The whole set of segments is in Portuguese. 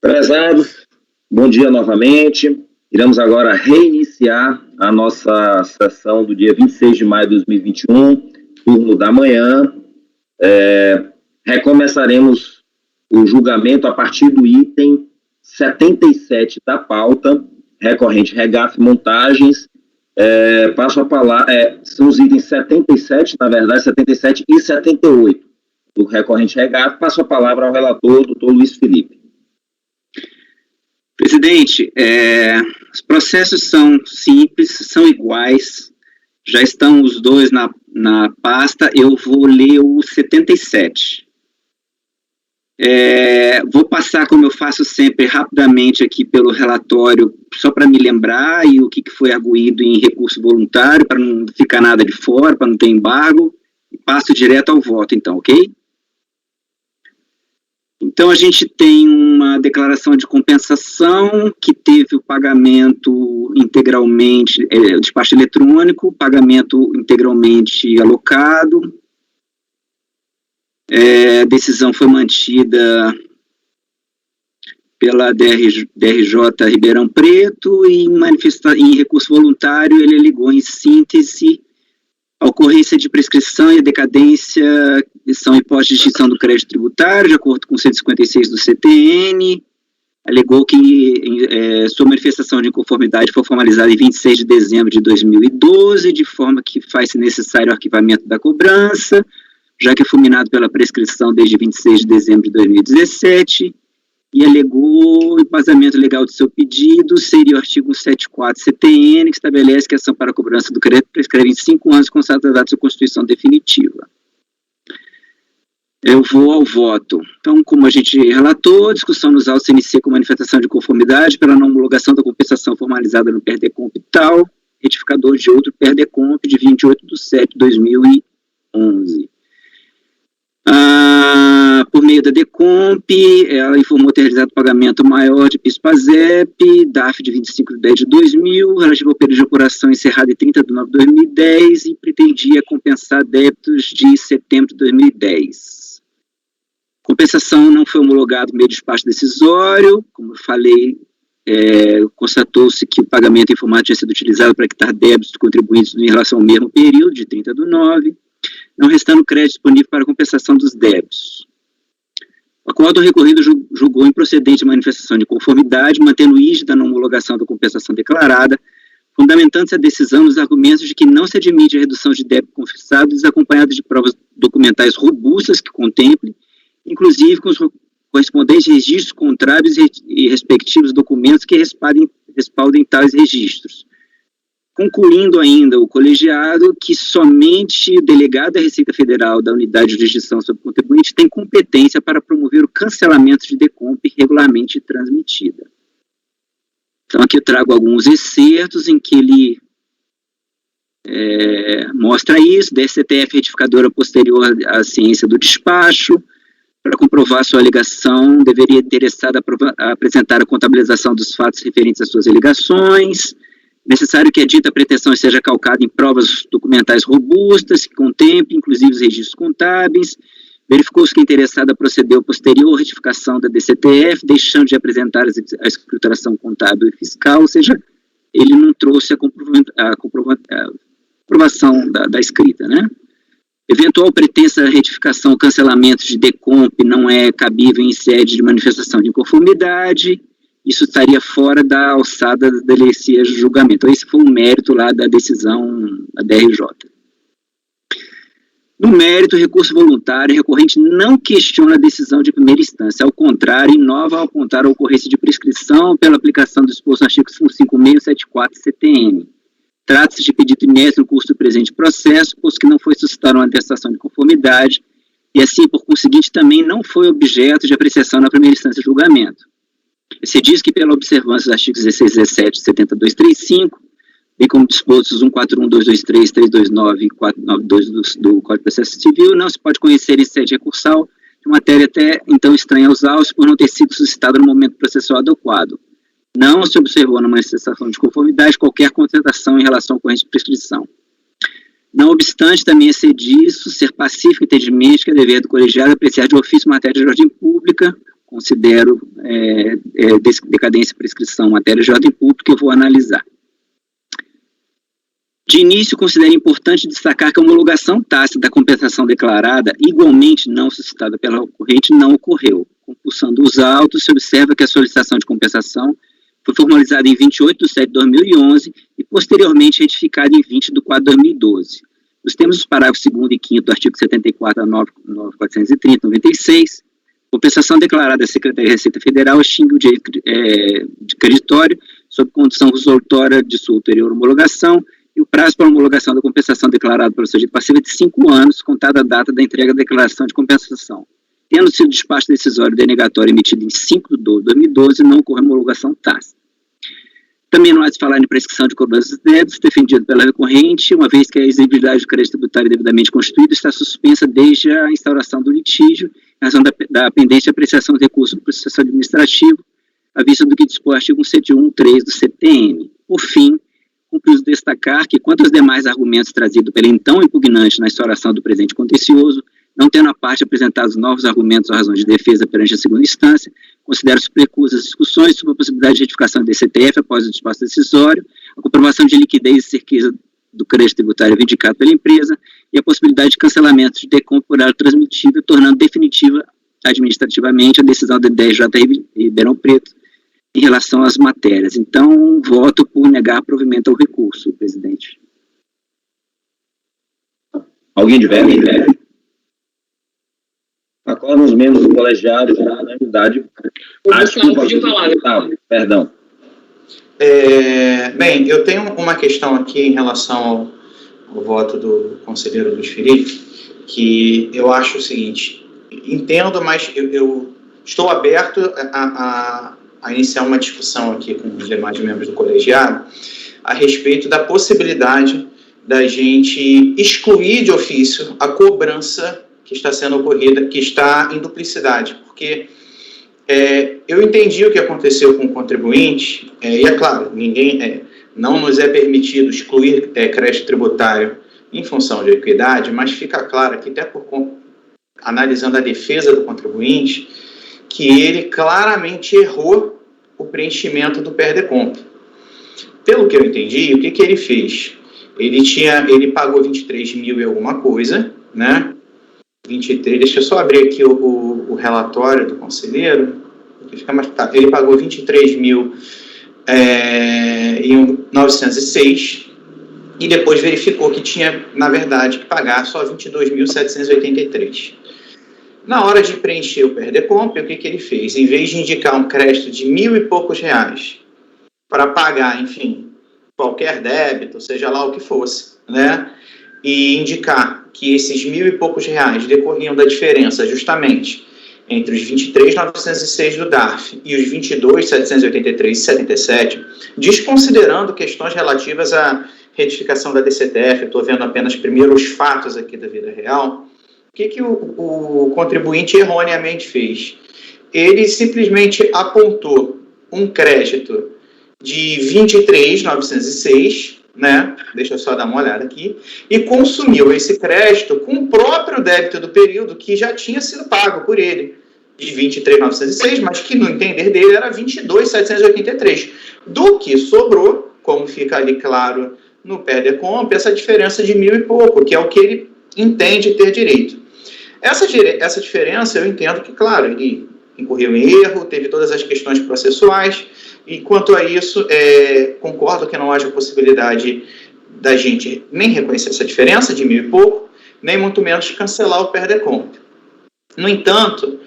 Prezados, bom dia novamente. Iremos agora reiniciar a nossa sessão do dia 26 de maio de 2021, turno da manhã. Recomeçaremos o julgamento a partir do item 77 da pauta, recorrente regafe e montagens. Passo a palavra, são os itens 77, na verdade, 77 e 78 do recorrente regafe. Passo a palavra ao relator, doutor Luiz Felipe. Presidente, os processos são simples, são iguais, já estão os dois na pasta. Eu vou ler o 77. Vou passar, como eu faço sempre, rapidamente aqui pelo relatório, só para me lembrar, e o que foi arguído em recurso voluntário, para não ficar nada de fora, para não ter embargo, e passo direto ao voto, então, ok? Então, a gente tem uma declaração de compensação que teve o pagamento integralmente, despacho eletrônico, pagamento integralmente alocado. A decisão foi mantida pela DRJ Ribeirão Preto e em recurso voluntário ele alegou em síntese a ocorrência de prescrição e a decadência são hipóteses de extinção do crédito tributário, de acordo com o 156 do CTN, alegou que sua manifestação de inconformidade foi formalizada em 26 de dezembro de 2012, de forma que faz-se necessário o arquivamento da cobrança, já que é fulminado pela prescrição desde 26 de dezembro de 2017, e alegou o embasamento legal do seu pedido, seria o artigo 174 CTN, que estabelece que a ação para a cobrança do crédito prescreve em 5 anos, constatada a data de sua constituição definitiva. Eu vou ao voto. Então, como a gente relatou, a discussão nos autos se inicia com manifestação de conformidade pela não homologação da compensação formalizada no PERDECOMP tal, retificador de outro PERDECOMP de 28 de 7 de 2011. Por meio da DECOMP, ela informou ter realizado pagamento maior de PIS/PASEP, DAF de 25 de 10 de 2000, relativo ao período de apuração encerrado em 30 de 9 de 2010 e pretendia compensar débitos de setembro de 2010. Compensação não foi homologada no meio de despacho decisório, como eu falei, constatou-se que o pagamento informado tinha sido utilizado para quitar débitos de contribuintes em relação ao mesmo período, de 30 de 9, não restando crédito disponível para compensação dos débitos. O acórdão recorrido julgou improcedente a manifestação de conformidade, mantendo rígida a não homologação da compensação declarada, fundamentando-se a decisão nos argumentos de que não se admite a redução de débito confessado desacompanhada de provas documentais robustas que contemplem, inclusive com os correspondentes registros contrários e respectivos documentos que respaldem tais registros. Concluindo ainda o colegiado que somente o delegado da Receita Federal da Unidade de Jurisdição sobre Contribuinte tem competência para promover o cancelamento de DECOMP regularmente transmitida. Então aqui eu trago alguns excertos em que ele mostra isso, da STF retificadora posterior à ciência do despacho. Para comprovar sua alegação, deveria interessado a apresentar a contabilização dos fatos referentes às suas alegações. Necessário que a dita pretensão seja calcada em provas documentais robustas, que contemplem, inclusive, os registros contábeis. Verificou-se que a interessada procedeu posterior à retificação da DCTF, deixando de apresentar a escrituração contábil e fiscal, ou seja, ele não trouxe a comprovação da escrita, né? Eventual pretensa retificação ou cancelamento de DECOMP não é cabível em sede de manifestação de inconformidade. Isso estaria fora da alçada da delegacia de julgamento. Então, esse foi um mérito lá da decisão da DRJ. No mérito, o recurso voluntário, o recorrente não questiona a decisão de primeira instância. Ao contrário, inova ao apontar a ocorrência de prescrição pela aplicação do disposto no artigo 15674 CTN. Trata-se de pedido inédito no curso do presente processo, posto que não foi suscitada uma atestação de conformidade, e assim, por conseguinte, também não foi objeto de apreciação na primeira instância de julgamento. Se diz que, pela observância dos artigos 16, 17, 72, 35, bem como dispostos 141, 223, 329 e 492 do Código de Processo Civil, não se pode conhecer em sede recursal de matéria até então estranha aos autos por não ter sido suscitada no momento processual adequado. Não se observou na manifestação de conformidade qualquer contestação em relação à ocorrência de prescrição. Não obstante, também excede disso, ser pacífico e entendimento que é dever do colegiado apreciar de ofício matéria de ordem pública, considero decadência e prescrição, matéria de ordem pública, que eu vou analisar. De início, considero importante destacar que a homologação tácita da compensação declarada, igualmente não suscitada pela recorrente, não ocorreu. Compulsando os autos, se observa que a solicitação de compensação foi formalizada em 28 de setembro de 2011 e posteriormente retificada em 20 de 4 de 2012. Nos termos dos parágrafos 2º e 5º do artigo 74 da 9430, 96, compensação declarada à Secretaria de Receita Federal extingue o direito de creditório sob condição resolutória de sua ulterior homologação e o prazo para a homologação da compensação declarada pelo sujeito passivo é de 5 anos, contada a data da entrega da declaração de compensação. Tendo sido despacho decisório denegatório emitido em 5 de 12 de 2012, não ocorre homologação tácita. Também não há de falar em prescrição de cobrança de débitos, defendido pela recorrente, uma vez que a exigibilidade do crédito tributário devidamente constituído está suspensa desde a instauração do litígio, em razão da pendente apreciação do recurso do processo administrativo, à vista do que dispõe o artigo 101.3 do CPM. Por fim, cumpre destacar que, quanto aos demais argumentos trazidos pelo então impugnante na instauração do presente contencioso, não tendo a parte apresentado novos argumentos ou razões de defesa perante a segunda instância, considero-se preclusas discussões sobre a possibilidade de retificação do DCTF após o despacho decisório, a comprovação de liquidez e certeza do crédito tributário vindicado pela empresa e a possibilidade de cancelamento de decompra por área transmitida, tornando definitiva administrativamente a decisão da DRJ Ribeirão Preto em relação às matérias. Então, voto por negar provimento ao recurso, presidente. Alguém de verbo? Acordo os membros do colegiado na unanimidade. Pediu falar. Perdão. Bem, eu tenho uma questão aqui em relação ao voto do conselheiro Luiz Felipe, que eu acho o seguinte: entendo, mas eu estou aberto a iniciar uma discussão aqui com os demais membros do colegiado a respeito da possibilidade da gente excluir de ofício a cobrança que está sendo ocorrida, que está em duplicidade, porque eu entendi o que aconteceu com o contribuinte, e é claro, não nos é permitido excluir crédito tributário em função de equidade, mas fica claro que até analisando a defesa do contribuinte, que ele claramente errou o preenchimento do PER-DECOMP. Pelo que eu entendi, o que ele fez? Ele pagou 23 mil e alguma coisa, né? 23, deixa eu só abrir aqui o relatório do conselheiro, porque fica mais claro. Ele pagou 23.906 e depois verificou que tinha, na verdade, que pagar só 22.783. Na hora de preencher o PER-DECOMP, o que ele fez? Em vez de indicar um crédito de R$1.000 e poucos para pagar, enfim, qualquer débito, seja lá o que fosse, né? E indicar que esses R$1.000 e poucos decorriam da diferença justamente entre os 23.906 do DARF e os 22.783,77, desconsiderando questões relativas à retificação da DCTF, eu estou vendo apenas primeiro os fatos aqui da vida real. O que o contribuinte erroneamente fez? Ele simplesmente apontou um crédito de 23.906, né? Deixa eu só dar uma olhada aqui, e consumiu esse crédito com o próprio débito do período que já tinha sido pago por ele, de 23.906, mas que no entender dele era 22.783. Do que sobrou, como fica ali claro no PER-DECOMP, essa diferença de 1.000 e pouco, que é o que ele entende ter direito. Essa diferença eu entendo que, claro, ele incorreu em erro, teve todas as questões processuais, e quanto a isso, concordo que não haja possibilidade da gente nem reconhecer essa diferença de 1.000 e pouco, nem muito menos cancelar o PER-DECOMP. No entanto,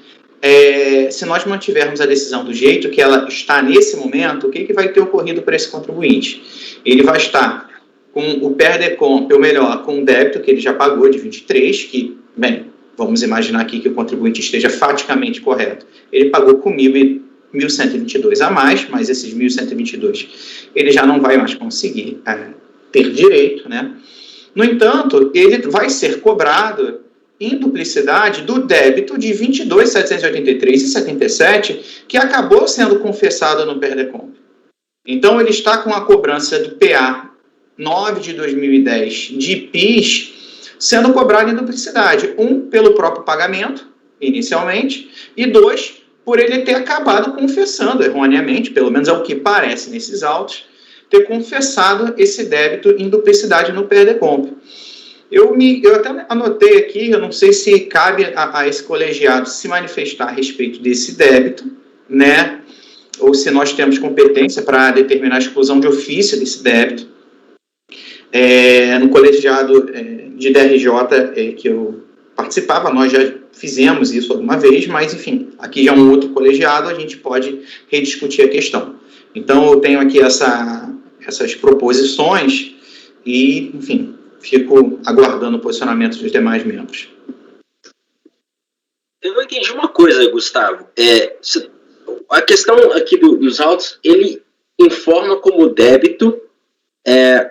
se nós mantivermos a decisão do jeito que ela está nesse momento, o que vai ter ocorrido para esse contribuinte? Ele vai estar com o PER-DECOMP, ou melhor, com o débito que ele já pagou de 23, que, bem, vamos imaginar aqui que o contribuinte esteja faticamente correto. Ele pagou com 1.122 a mais, mas esses 1.122 ele já não vai mais conseguir ter direito, né? No entanto, ele vai ser cobrado em duplicidade do débito de 22.783,77 que acabou sendo confessado no PER-DECOMP. Então, ele está com a cobrança do PA 9 de 2010 de PIS sendo cobrado em duplicidade. Um, pelo próprio pagamento, inicialmente, e dois, por ele ter acabado confessando erroneamente, pelo menos é o que parece nesses autos, ter confessado esse débito em duplicidade no PERDECOMP. Eu até anotei aqui, eu não sei se cabe a esse colegiado se manifestar a respeito desse débito, né? Ou se nós temos competência para determinar a exclusão de ofício desse débito. No colegiado de DRJ que eu participava, nós já fizemos isso alguma vez, mas, enfim, aqui já é um outro colegiado, a gente pode rediscutir a questão. Então, eu tenho aqui essas proposições e, enfim, fico aguardando o posicionamento dos demais membros. Eu não entendi uma coisa, Gustavo. A questão aqui dos autos, ele informa como débito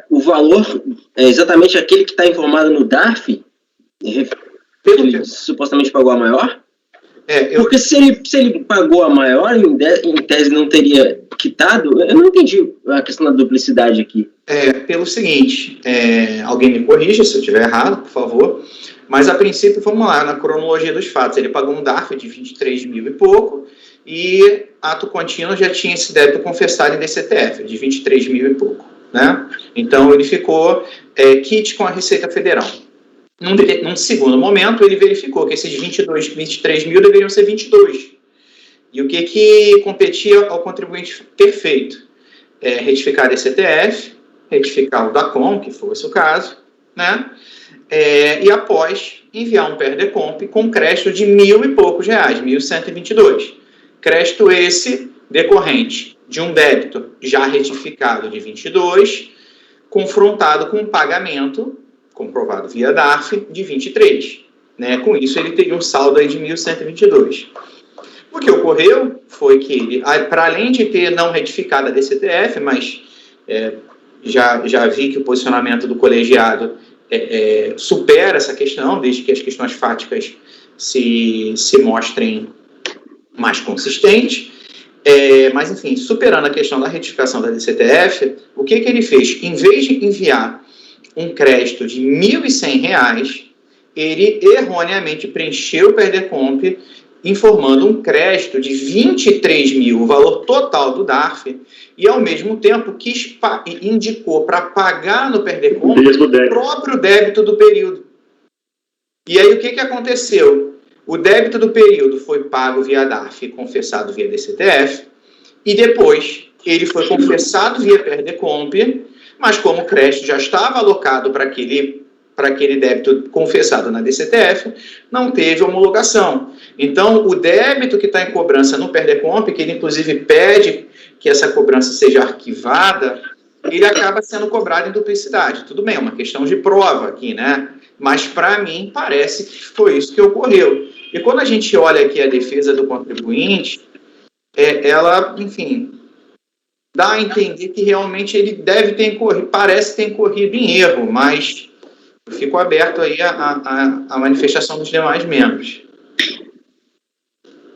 o valor exatamente aquele que está informado no DARF, ele supostamente pagou a maior? Porque se ele pagou a maior, em tese não teria quitado, eu não entendi a questão da duplicidade aqui. Pelo seguinte, alguém me corrija se eu estiver errado, por favor, mas a princípio, vamos lá, na cronologia dos fatos, ele pagou um DARF de 23 mil e pouco, e ato contínuo já tinha esse débito confessado em DCTF, de 23 mil e pouco, né? Então, ele ficou quite com a Receita Federal. Num segundo momento, ele verificou que esses 23 mil deveriam ser 22. E o que competia ao contribuinte ter feito? Retificar a DCTF, retificar o DACOM, que fosse o caso, né? E após enviar um PERDECOMP com crédito de R$1.000 e poucos, 1.122. Crédito esse decorrente de um débito já retificado de 22, confrontado com um pagamento comprovado via DARF, de 23. Né? Com isso, ele teria um saldo aí de 1.122. O que ocorreu foi que ele, para além de ter não retificado a DCTF, mas já vi que o posicionamento do colegiado supera essa questão, desde que as questões fáticas se mostrem mais consistentes. Mas, enfim, superando a questão da retificação da DCTF, o que ele fez? Em vez de enviar um crédito de R$1.100, ele erroneamente preencheu o PERDECOMP, informando um crédito de 23 mil, o valor total do DARF, e ao mesmo tempo indicou para pagar no PERDECOMP o próprio débito do período. E aí o que aconteceu? O débito do período foi pago via DARF e confessado via DCTF, e depois ele foi confessado via PERDECOMP, mas como o crédito já estava alocado para aquele débito confessado na DCTF, não teve homologação. Então, o débito que está em cobrança no PERDECOMP, que ele inclusive pede que essa cobrança seja arquivada, ele acaba sendo cobrado em duplicidade. Tudo bem, é uma questão de prova aqui, né? Mas, para mim, parece que foi isso que ocorreu. E quando a gente olha aqui a defesa do contribuinte, ela, enfim, dá a entender que realmente ele deve ter incorrido, parece ter incorrido em erro, mas eu fico aberto aí à manifestação dos demais membros.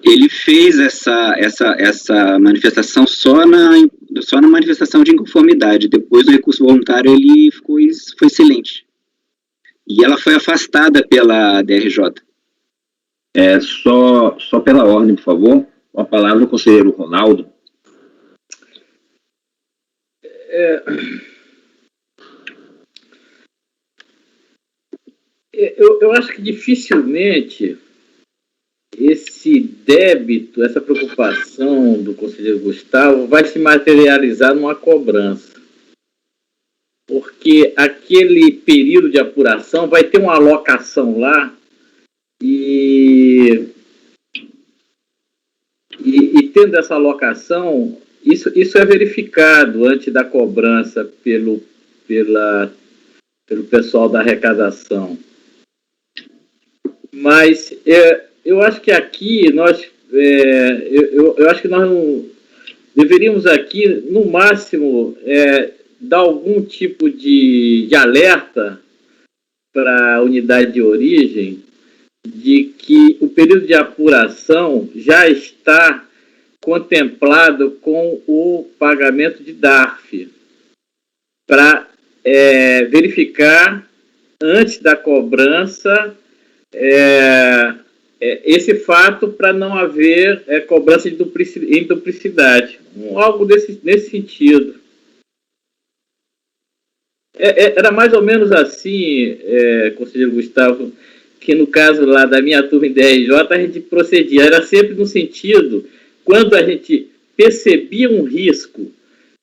Ele fez essa manifestação só na manifestação de inconformidade. Depois do recurso voluntário ele foi excelente. E ela foi afastada pela DRJ. Só pela ordem, por favor. Com a palavra o conselheiro Ronaldo. Eu acho que dificilmente esse débito, essa preocupação do conselheiro Gustavo vai se materializar numa cobrança. Porque aquele período de apuração vai ter uma alocação lá e tendo essa alocação, isso é verificado antes da cobrança pelo pessoal da arrecadação. Mas eu acho que aqui eu acho que nós não deveríamos aqui, no máximo, dar algum tipo de alerta para a unidade de origem de que o período de apuração já está contemplado com o pagamento de DARF, para verificar, antes da cobrança, esse fato para não haver cobrança de duplicidade. Algo nesse sentido. Era mais ou menos assim, conselheiro Gustavo, que no caso lá da minha turma em DRJ, a gente procedia. Era sempre no sentido, quando a gente percebia um risco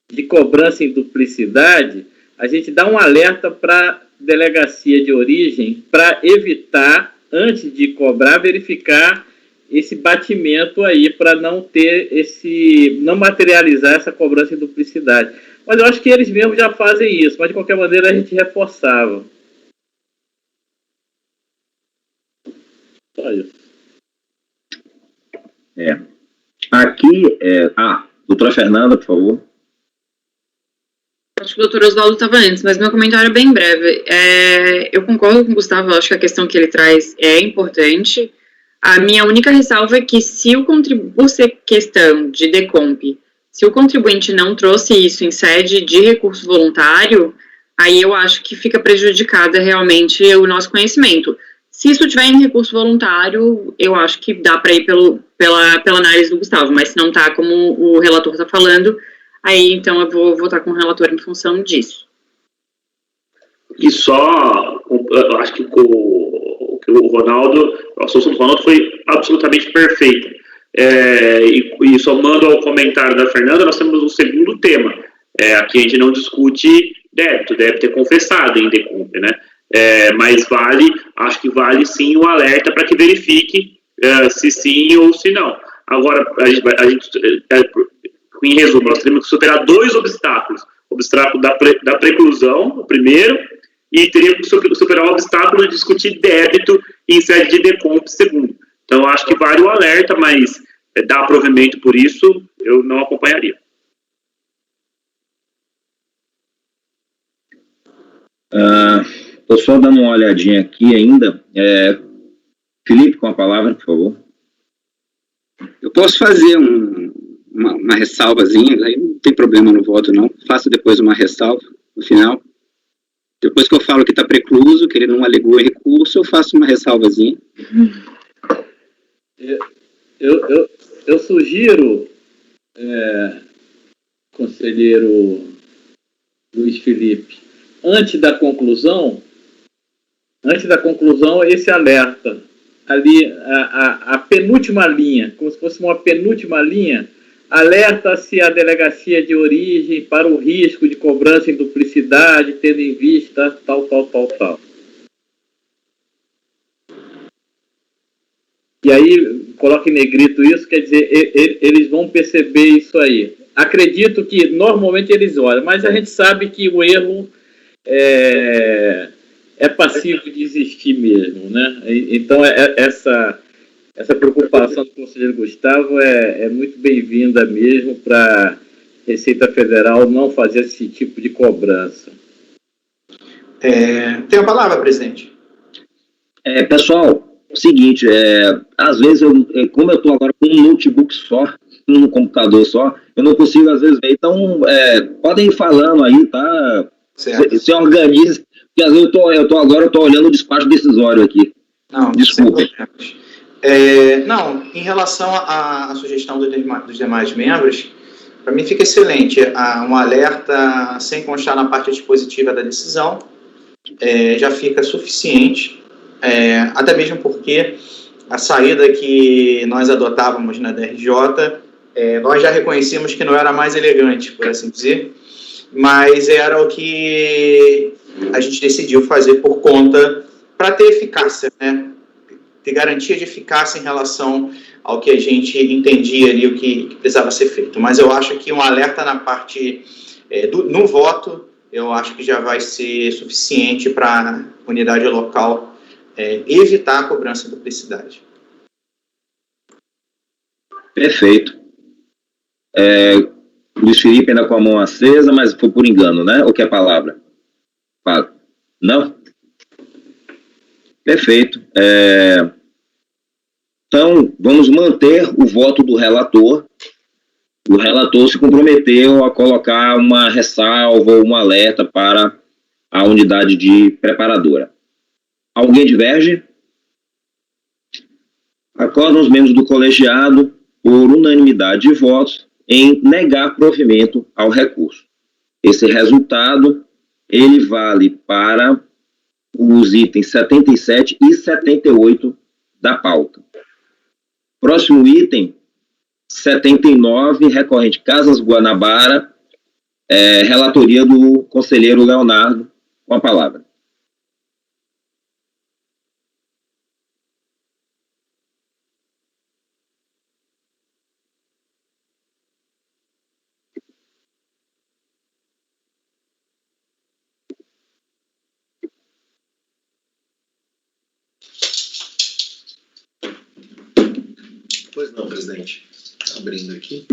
de cobrança em duplicidade, a gente dá um alerta para a delegacia de origem para evitar, antes de cobrar, verificar esse batimento aí, para não ter não materializar essa cobrança em duplicidade. Mas eu acho que eles mesmos já fazem isso, mas de qualquer maneira a gente reforçava. Só isso. Aqui, doutora Fernanda, por favor. Acho que o doutor Oswaldo estava antes, mas meu comentário é bem breve. Eu concordo com o Gustavo, acho que a questão que ele traz é importante. A minha única ressalva é que por ser questão de decomp, se o contribuinte não trouxe isso em sede de recurso voluntário, aí eu acho que fica prejudicada realmente o nosso conhecimento. Se isso tiver em recurso voluntário, eu acho que dá para ir pela análise do Gustavo, mas se não está como o relator está falando, aí então eu vou votar com o relator em função disso. E só, eu acho que o Ronaldo, a solução do Ronaldo foi absolutamente perfeita. E somando ao comentário da Fernanda, nós temos um segundo tema. Aqui a gente não discute débito, deve ter confessado em decump, né? Mas acho que vale sim o alerta para que verifique se sim ou se não. Agora, em resumo, nós temos que superar dois obstáculos. O obstáculo da preclusão, o primeiro, e teríamos que superar o obstáculo de discutir débito em sede de decomp, segundo. Então, acho que vale o alerta, mas dar provimento por isso, eu não acompanharia. Estou só dando uma olhadinha aqui ainda. Felipe, com a palavra, por favor. Eu posso fazer uma ressalvazinha, aí não tem problema no voto, não. Faço depois uma ressalva no final. Depois que eu falo que está precluso, que ele não alegou em recurso, eu faço uma ressalvazinha. Eu sugiro, conselheiro Luiz Felipe, antes da conclusão, esse alerta, ali, a penúltima linha, como se fosse uma penúltima linha, alerta-se a delegacia de origem para o risco de cobrança em duplicidade, tendo em vista tal. E aí, coloca em negrito isso, quer dizer, eles vão perceber isso aí. Acredito que normalmente eles olham, mas a gente sabe que o erro é passivo de existir mesmo, né? Então, essa preocupação do conselheiro Gustavo é muito bem-vinda mesmo para a Receita Federal não fazer esse tipo de cobrança. Tem a palavra, presidente. Pessoal, seguinte, às vezes, como eu estou agora com um notebook só, um computador só, eu não consigo às vezes ver. Então, podem ir falando aí, tá? Se organize, porque às vezes eu estou olhando o despacho decisório aqui. Não, desculpe. Não, em relação à sugestão dos demais membros, para mim fica excelente. Um alerta sem constar na parte dispositiva da decisão já fica suficiente, até mesmo porque a saída que nós adotávamos na DRJ, nós já reconhecíamos que não era mais elegante, por assim dizer, mas era o que a gente decidiu fazer por conta, para ter eficácia, né? Ter garantia de eficácia em relação ao que a gente entendia ali, o que precisava ser feito. Mas eu acho que um alerta na parte, no voto, eu acho que já vai ser suficiente para a unidade local evitar a cobrança de duplicidade. Perfeito. Luiz Felipe ainda com a mão acesa, mas foi por engano, né? Ou que é a palavra? Fala. Não? Perfeito. Então, vamos manter o voto do relator. O relator se comprometeu a colocar uma ressalva ou um alerta para a unidade de preparadora. Alguém diverge? Acordam os membros do colegiado, por unanimidade de votos, em negar provimento ao recurso. Esse resultado, ele vale para os itens 77 e 78 da pauta. Próximo item, 79, recorrente Casas Guanabara, relatoria do conselheiro Leonardo, com a palavra. Pois não, presidente. Abrindo aqui.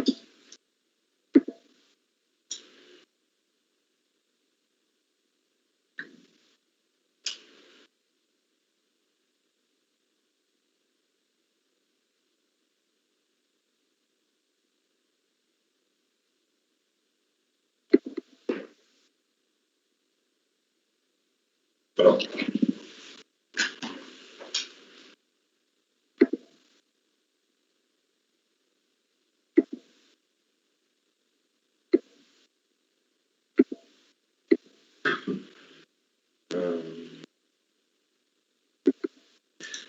Pronto.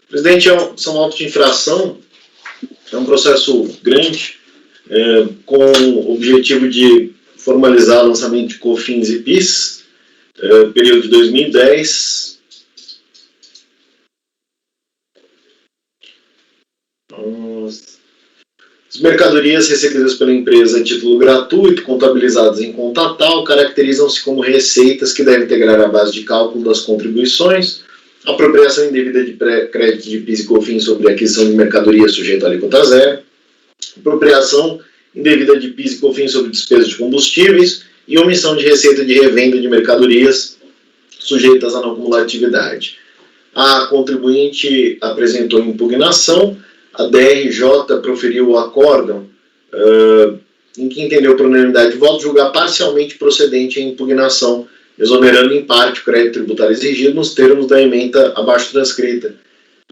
Presidente, são autos de infração, é um processo grande, com o objetivo de formalizar o lançamento de COFINS e PIS, período de 2010. As mercadorias recebidas pela empresa a título gratuito, contabilizadas em conta tal, caracterizam-se como receitas que devem integrar a base de cálculo das contribuições, apropriação indevida de crédito de PIS e COFINS sobre aquisição de mercadoria sujeita à alíquota zero, apropriação indevida de PIS e COFINS sobre despesas de combustíveis e omissão de receita de revenda de mercadorias sujeitas à não cumulatividade. A contribuinte apresentou impugnação, a DRJ proferiu o acórdão em que entendeu por unanimidade de voto julgar parcialmente procedente a impugnação, exonerando em parte o crédito tributário exigido nos termos da ementa abaixo transcrita.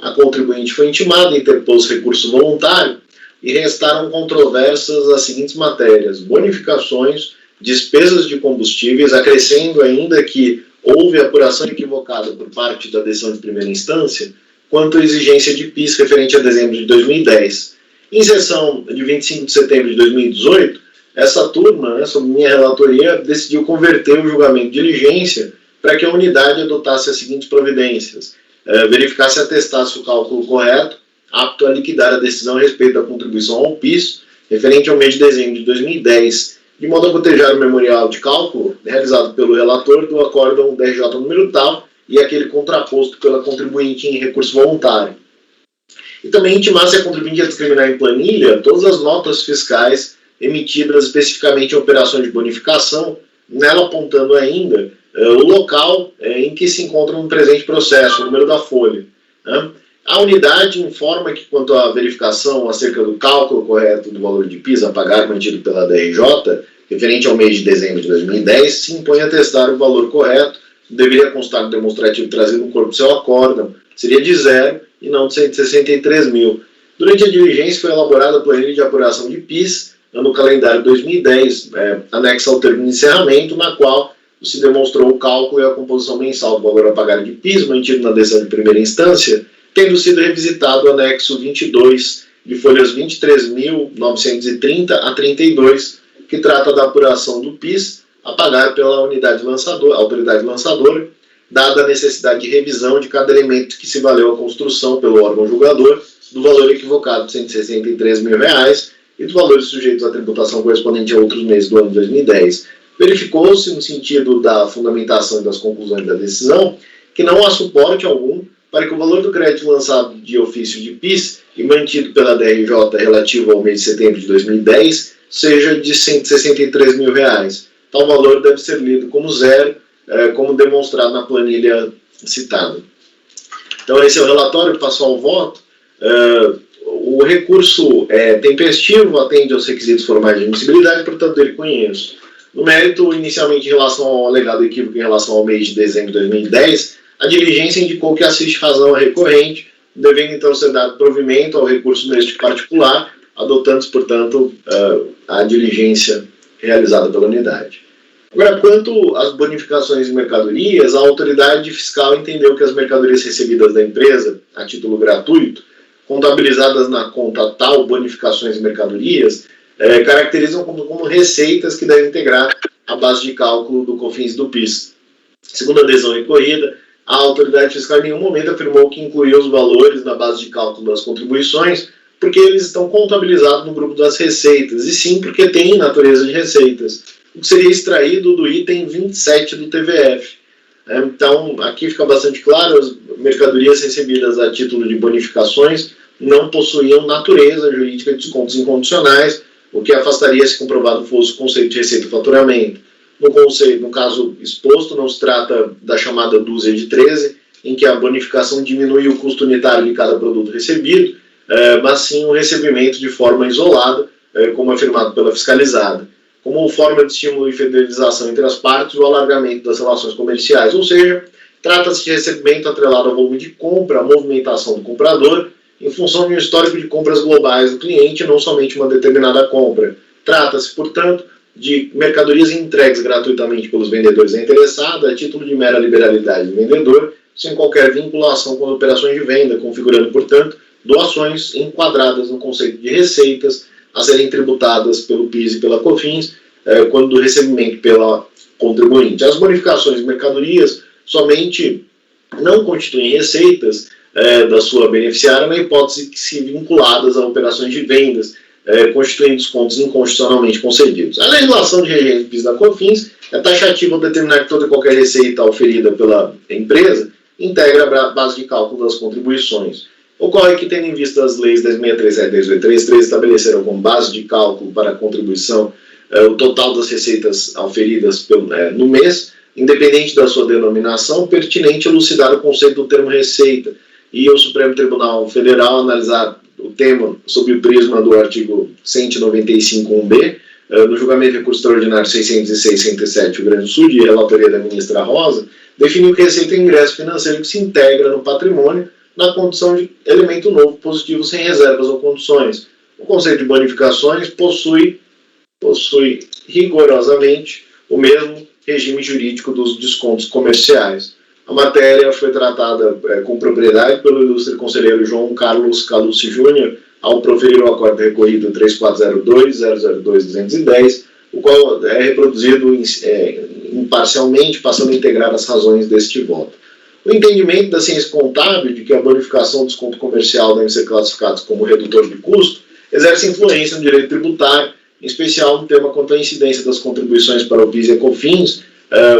A contribuinte foi intimada, interpôs recurso voluntário e restaram controversas as seguintes matérias: bonificações, despesas de combustíveis, acrescendo ainda que houve apuração equivocada por parte da decisão de primeira instância quanto à exigência de PIS referente a dezembro de 2010. Em sessão de 25 de setembro de 2018, essa turma, sob minha relatoria, decidiu converter o julgamento de diligência para que a unidade adotasse as seguintes providências: verificasse e atestasse o cálculo correto, apto a liquidar a decisão a respeito da contribuição ao PIS, referente ao mês de dezembro de 2010, de modo a cotejar o memorial de cálculo realizado pelo relator do acórdão DRJ número tal e aquele contraposto pela contribuinte em recurso voluntário. E também intimasse a contribuinte a discriminar em planilha todas as notas fiscais emitidas especificamente em operações de bonificação, nela apontando ainda o local em que se encontra um presente processo, o número da folha. Né? A unidade informa que, quanto à verificação acerca do cálculo correto do valor de PIS a pagar mantido pela DRJ, referente ao mês de dezembro de 2010, se impõe a testar o valor correto, deveria constar no demonstrativo trazido no corpo do seu acórdão, seria de 0 e não de 163 mil. Durante a diligência foi elaborada a planilha de apuração de PIS no calendário 2010, anexa ao termo de encerramento, na qual se demonstrou o cálculo e a composição mensal do valor a pagar de PIS, mantido na decisão de primeira instância, tendo sido revisitado o anexo 22, de folhas 23.930 a 32, que trata da apuração do PIS a pagar pela autoridade lançadora, dada a necessidade de revisão de cada elemento que se valeu a construção pelo órgão julgador, do valor equivocado de R$ 163 mil e dos valores sujeitos à tributação correspondente a outros meses do ano de 2010. Verificou-se, no sentido da fundamentação e das conclusões da decisão, que não há suporte algum para que o valor do crédito lançado de ofício de PIS e mantido pela DRJ relativo ao mês de setembro de 2010 seja de R$ 163 mil. Tal valor deve ser lido como zero, como demonstrado na planilha citada. Então, esse é o relatório, passou ao voto. O recurso é tempestivo, atende aos requisitos formais de admissibilidade, portanto, ele conheço. No mérito, inicialmente, em relação ao alegado equívoco em relação ao mês de dezembro de 2010, a diligência indicou que assiste razão a recorrente devendo então ser dado provimento ao recurso neste particular, adotando-se, portanto, a diligência realizada pela unidade. Agora, quanto às bonificações de mercadorias, a autoridade fiscal entendeu que as mercadorias recebidas da empresa a título gratuito, contabilizadas na conta tal bonificações de mercadorias, caracterizam como receitas que devem integrar a base de cálculo do COFINS e do PIS. Segundo a adesão recorrida, a autoridade fiscal em nenhum momento afirmou que incluiu os valores na base de cálculo das contribuições porque eles estão contabilizados no grupo das receitas, e sim porque têm natureza de receitas, o que seria extraído do item 27 do TVF. Então, aqui fica bastante claro, as mercadorias recebidas a título de bonificações não possuíam natureza jurídica de descontos incondicionais, o que afastaria se comprovado fosse o conceito de receita e faturamento. No caso exposto, não se trata da chamada dúzia de 13, em que a bonificação diminui o custo unitário de cada produto recebido, mas sim o recebimento de forma isolada, como afirmado pela fiscalizada, como forma de estímulo e fidelização entre as partes, o alargamento das relações comerciais, ou seja, trata-se de recebimento atrelado ao volume de compra, à movimentação do comprador, em função de um histórico de compras globais do cliente, não somente uma determinada compra. Trata-se, portanto, de mercadorias entregues gratuitamente pelos vendedores interessados, a título de mera liberalidade do vendedor, sem qualquer vinculação com as operações de venda, configurando, portanto, doações enquadradas no conceito de receitas a serem tributadas pelo PIS e pela COFINS, quando do recebimento pela contribuinte. As bonificações de mercadorias somente não constituem receitas da sua beneficiária na hipótese que se vinculadas a operações de vendas, constituindo descontos inconstitucionalmente concedidos. A legislação de regime do PIS da COFINS é taxativa ao determinar que toda e qualquer receita oferida pela empresa integra a base de cálculo das contribuições. Ocorre que, tendo em vista as leis 10.637 e 10.833, estabeleceram como base de cálculo para a contribuição o total das receitas auferidas no mês, independente da sua denominação, pertinente elucidar o conceito do termo receita, e o Supremo Tribunal Federal analisar o tema sob o prisma do artigo 195.1b, no julgamento de recurso extraordinário 606-107, Rio Grande do Sul, de relatoria da ministra Rosa, definiu que receita é ingresso financeiro que se integra no patrimônio na condição de elemento novo positivo sem reservas ou condições. O conceito de bonificações possui rigorosamente o mesmo regime jurídico dos descontos comerciais. A matéria foi tratada com propriedade pelo ilustre conselheiro João Carlos Calucci Júnior, ao proferir o acordo recorrido 3402-002-210, o qual é reproduzido imparcialmente, passando a integrar as razões deste voto. O entendimento da ciência contábil de que a bonificação do desconto comercial devem ser classificados como redutor de custo exerce influência no direito tributário, em especial no tema quanto à incidência das contribuições para o PIS e COFINS,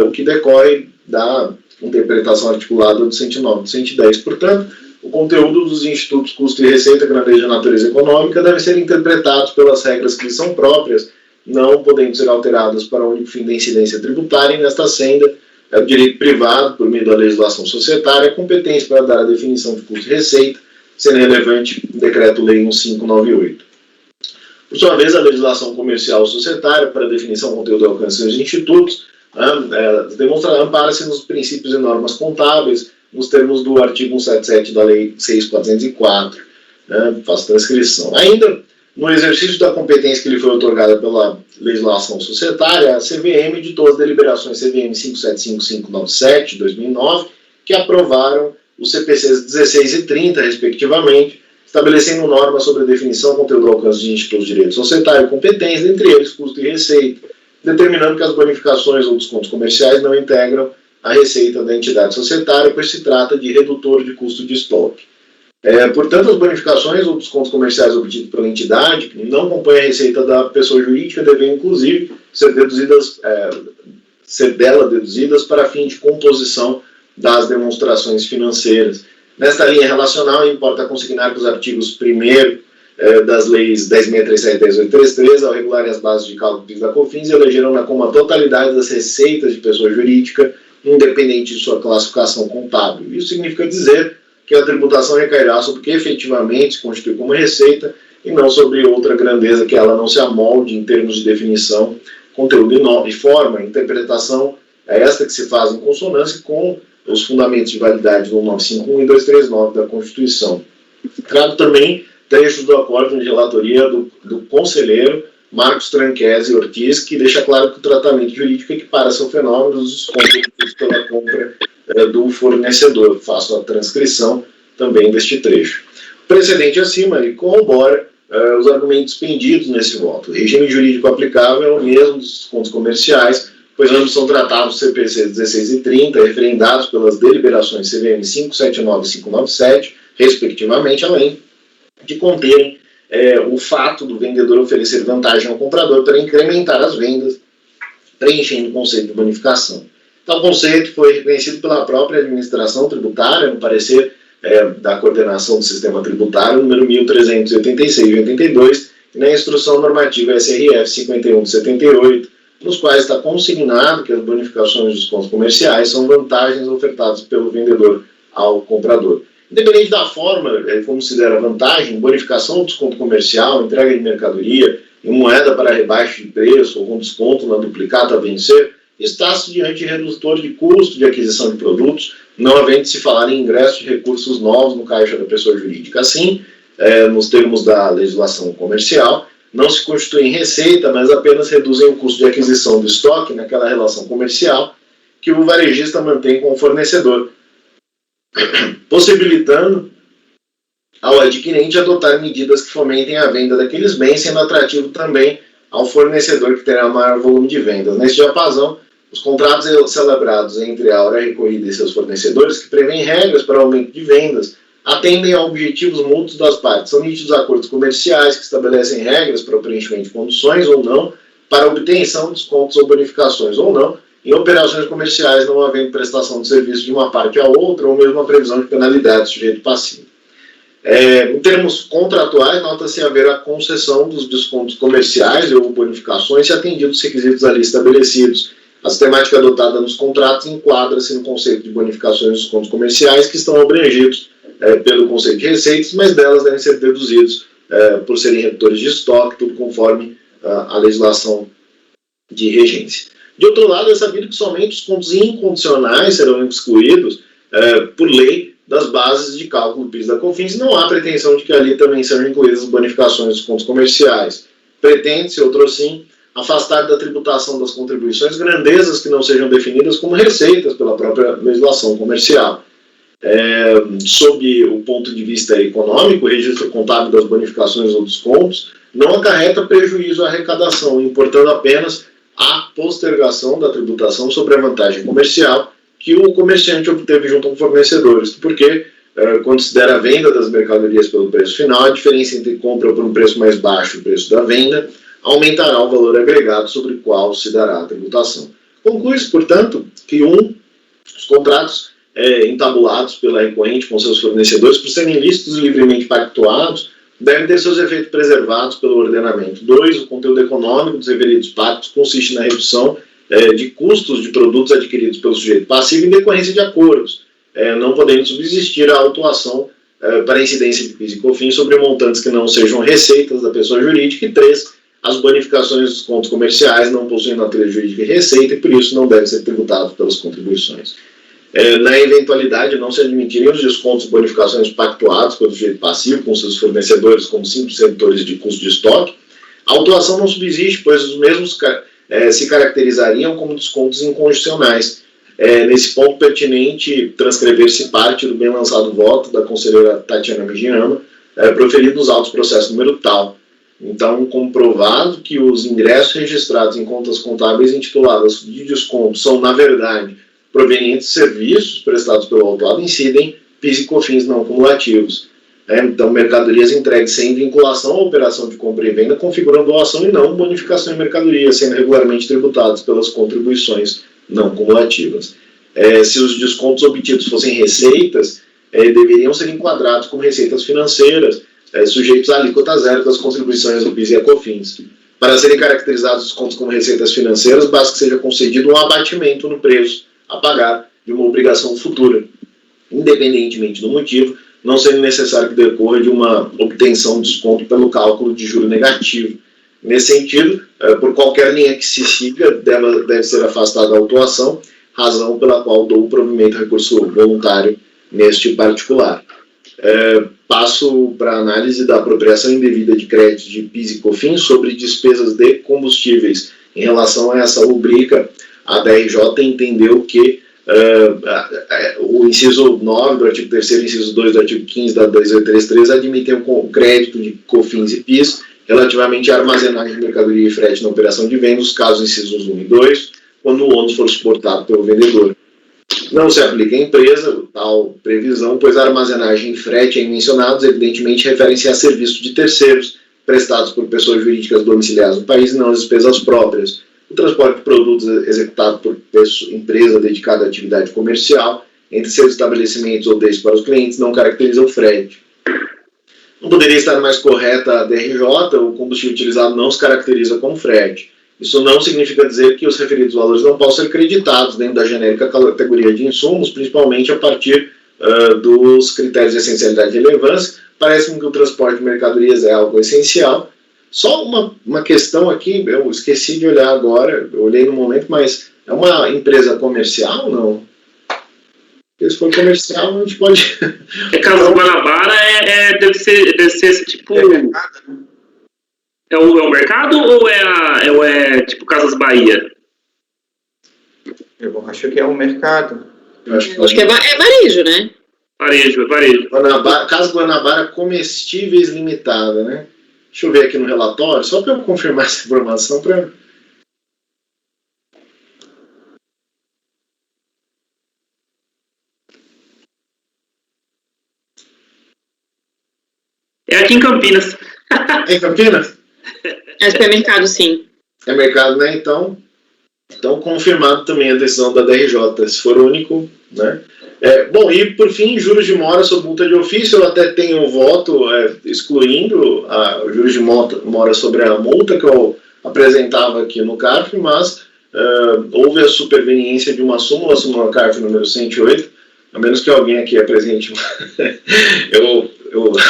o que decorre da interpretação articulada do 109 e do 110. Portanto, o conteúdo dos institutos custo e receita, grandeza de natureza econômica, deve ser interpretados pelas regras que lhes são próprias, não podendo ser alteradas para o único fim da incidência tributária, e nesta senda, o direito privado, por meio da legislação societária, a competência para dar a definição de custo e receita, sendo relevante o Decreto-Lei 1598. Por sua vez, a legislação comercial societária, para a definição do conteúdo e alcance dos institutos, ampara-se nos princípios e normas contábeis, nos termos do artigo 177 da Lei 6.404, faço transcrição. Ainda, no exercício da competência que lhe foi otorgada pela legislação societária, a CVM editou as deliberações CVM 575.597 de 2009, que aprovaram os CPCs 16 e 30, respectivamente, estabelecendo normas sobre a definição, conteúdo e alcance de institutos de direito societário e competência, entre eles custo e receita, determinando que as bonificações ou descontos comerciais não integram a receita da entidade societária, pois se trata de redutor de custo de estoque. Portanto, as bonificações ou descontos comerciais obtidos pela entidade não compõem a receita da pessoa jurídica, devem, inclusive, ser deduzidas para fim de composição das demonstrações financeiras. Nesta linha relacional, importa consignar que os artigos 1º das leis 10.637 e 10.833, ao regularem as bases de cálculo PIS da COFINS, elegeram-na como a totalidade das receitas de pessoa jurídica, independente de sua classificação contábil. Isso significa dizer que a tributação recairá sobre o que efetivamente se constitui como receita e não sobre outra grandeza que ela não se amolde em termos de definição, conteúdo e forma. A interpretação é esta que se faz em consonância com os fundamentos de validade do 1951 e 239 da Constituição. Trago também trechos do acordo de relatoria do conselheiro Marcos Tranquese Ortiz, que deixa claro que o tratamento jurídico equipara-se ao fenômeno dos descontos pela compra do fornecedor. Faço a transcrição também deste trecho. O precedente acima ele corrobora os argumentos pendidos nesse voto. O regime jurídico aplicável é o mesmo dos descontos comerciais, pois ambos são tratados CPC 16 e 30, referendados pelas deliberações CVM 579 e 597, respectivamente, além de conterem o fato do vendedor oferecer vantagem ao comprador para incrementar as vendas, preenchendo o conceito de bonificação. Tal conceito foi reconhecido pela própria administração tributária, no parecer da coordenação do sistema tributário, número 1386 de 82, e na instrução normativa SRF 51 de 78, nos quais está consignado que as bonificações dos descontos comerciais são vantagens ofertadas pelo vendedor ao comprador. Independente da forma como se der a vantagem, bonificação ou desconto comercial, entrega de mercadoria em moeda para rebaixo de preço ou com desconto na duplicata a vencer, está-se diante de redutor de custo de aquisição de produtos, não havendo se falar em ingresso de recursos novos no caixa da pessoa jurídica. Assim, nos termos da legislação comercial, não se constituem receita, mas apenas reduzem o custo de aquisição do estoque naquela relação comercial que o varejista mantém com o fornecedor, possibilitando ao adquirente adotar medidas que fomentem a venda daqueles bens, sendo atrativo também ao fornecedor que terá maior volume de vendas. Nesse diapasão, os contratos celebrados entre a hora recorrida e seus fornecedores, que prevêem regras para aumento de vendas, atendem a objetivos mútuos das partes. São nítidos acordos comerciais que estabelecem regras para o preenchimento de condições ou não, para obtenção de descontos ou bonificações ou não, em operações comerciais não havendo prestação de serviço de uma parte à outra ou mesmo a previsão de penalidade sujeito passivo. Em termos contratuais, nota-se haver a concessão dos descontos comerciais ou bonificações se atendidos os requisitos ali estabelecidos. A sistemática adotada nos contratos enquadra-se no conceito de bonificações e descontos comerciais que estão abrangidos pelo conceito de receitas, mas delas devem ser deduzidos por serem redutores de estoque, tudo conforme a legislação de regência. De outro lado, é sabido que somente os pontos incondicionais serão excluídos por lei das bases de cálculo do PIS da COFINS. Não há pretensão de que ali também sejam incluídas as bonificações dos descontos comerciais. Pretende-se, outro afastar da tributação das contribuições grandezas que não sejam definidas como receitas pela própria legislação comercial. Sob o ponto de vista econômico, o registro contábil das bonificações ou descontos não acarreta prejuízo à arrecadação, importando apenas a postergação da tributação sobre a vantagem comercial que o comerciante obteve junto ao fornecedor. Isto porque, quando se der a venda das mercadorias pelo preço final, a diferença entre compra por um preço mais baixo e o preço da venda aumentará o valor agregado sobre o qual se dará a tributação. Conclui-se, portanto, que os contratos entabulados pela recorrente com seus fornecedores, por serem lícitos e livremente pactuados, devem ter seus efeitos preservados pelo ordenamento. 2. O conteúdo econômico dos referidos pactos consiste na redução de custos de produtos adquiridos pelo sujeito passivo em decorrência de acordos, não podendo subsistir a autuação para incidência de PIS e COFINS sobre montantes que não sejam receitas da pessoa jurídica. E 3. As bonificações dos descontos comerciais não possuem natureza jurídica e receita e por isso não devem ser tributados pelas contribuições. Na eventualidade, não se admitirem os descontos e bonificações pactuados pelo sujeito passivo com seus fornecedores como simples redutores de custo de estoque, a autuação não subsiste, pois os mesmos se caracterizariam como descontos incondicionais. Nesse ponto pertinente, transcrever-se parte do bem lançado voto da conselheira Tatiana Mijiyama, proferido nos autos processo número tal. Então, comprovado que os ingressos registrados em contas contábeis intituladas de desconto são, na verdade, provenientes de serviços prestados pelo autuado, incidem PIS e COFINS não cumulativos. Então, mercadorias entregues sem vinculação à operação de compra e venda configuram doação e não bonificação em mercadoria, sendo regularmente tributados pelas contribuições não cumulativas. Se os descontos obtidos fossem receitas, deveriam ser enquadrados como receitas financeiras, sujeitos à alíquota zero das contribuições do PIS e a COFINS. Para serem caracterizados os descontos como receitas financeiras, basta que seja concedido um abatimento no preço a pagar de uma obrigação futura, independentemente do motivo, não sendo necessário que decorra de uma obtenção de desconto pelo cálculo de juro negativo. Nesse sentido, por qualquer linha que se siga, deve ser afastada a autuação, razão pela qual dou o provimento a recurso voluntário neste particular. Passo para a análise da apropriação indevida de crédito de PIS e COFINS sobre despesas de combustíveis. Em relação a essa rubrica, a DRJ entendeu que o inciso 9 do artigo 3º e inciso 2 do artigo 15 da 12833 admitem o crédito de COFINS e PIS relativamente à armazenagem de mercadoria e frete na operação de venda, nos casos incisos 1 e 2, quando o ônus for suportado pelo vendedor. Não se aplica à empresa tal previsão, pois a armazenagem e frete aí mencionados, evidentemente, referem-se a serviços de terceiros prestados por pessoas jurídicas domiciliadas no país e não as despesas próprias. O transporte de produtos executado por empresa dedicada à atividade comercial entre seus estabelecimentos ou desde para os clientes não caracteriza o frete. Não poderia estar mais correta a DRJ, o combustível utilizado não se caracteriza como frete. Isso não significa dizer que os referidos valores não possam ser creditados dentro da genérica categoria de insumos, principalmente a partir dos critérios de essencialidade e relevância. Parece-me que o transporte de mercadorias é algo essencial. Só uma questão aqui, eu esqueci de olhar agora, eu olhei no momento, mas é uma empresa comercial, não? Porque se for comercial, a gente pode... Casa Guanabara deve ser esse tipo... É o mercado ou é tipo Casas Bahia? Eu acho que é o mercado. Acho que é varejo, né? Varejo. Casa Guanabara Comestíveis Limitada, né? Deixa eu ver aqui no relatório, só para eu confirmar essa informação. É aqui em Campinas. É em Campinas? É supermercado, sim. É mercado, né? Então confirmado também a decisão da DRJ, se for único, né? Bom, e por fim, juros de mora sob multa de ofício, eu até tenho um voto excluindo os juros de mora sobre a multa que eu apresentava aqui no CARF, mas houve a superveniência de uma súmula CARF número 108, a menos que alguém aqui apresente eu